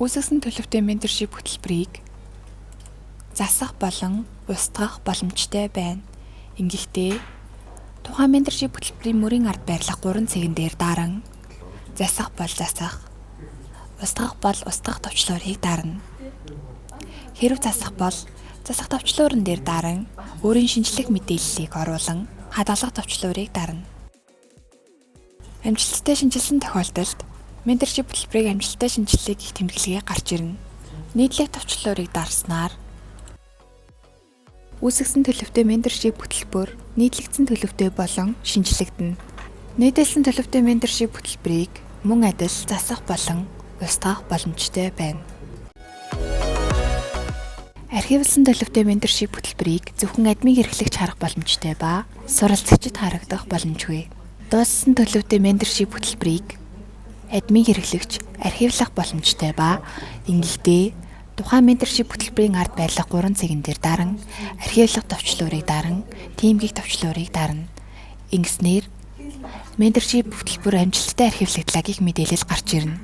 Үүсгэсэн төлөвтэй менторшип хөтөлбөрийг засах болон устгах боломжтой байна. Ингэхдээ тухайн менторшип хөтөлбөрийн мөрийн ард байрлах 3 цэгэн дээр даран засах бол засах, устгах бол устгах товчлуурыг дарна. Хэрэв засах бол засах товчлуурн дээр даран өөрийн шинжлэх мэдээллийг оруулан хадгалах товчлуурыг дарна. Амжилттай шинжилсэн тохиолдолд менторшип хөтөлбөрийг амжилттай шинжилдэг гэх тэмдэглэгээ гарч ирнэ. Нийтлэг товчлуурыг дарснаар үүсгэсэн төлөвтэй менторшип хөтөлбөр нийтлэгдсэн төлөвтэй болон шинжлэгдэнэ. Нийтэлсэн төлөвтэй менторшип хөтөлбөрийг мөн адил засах болон устгах боломжтой байна. Архивлсан төлөвтэй менторшип хөтөлбөрийг зөвхөн админ хэрэглэгч харах боломжтой ба суралцагчид харагдах боломжгүй. Дууссан төлөвтэй менторшип хөтөлбөрийг админ хэрэглэгч архивлах боломжтой ба ингэхдээ тухайн менторшип хөтөлбөрийн ард байрлах 3 цэгэн дээр даран архивлах товчлуурыг даран тимгийг товчлуурыг дарна. Ингэснээр менторшип хөтөлбөр амжилттай архивлагдлаа гэх мэдээлэл гарч ирнэ.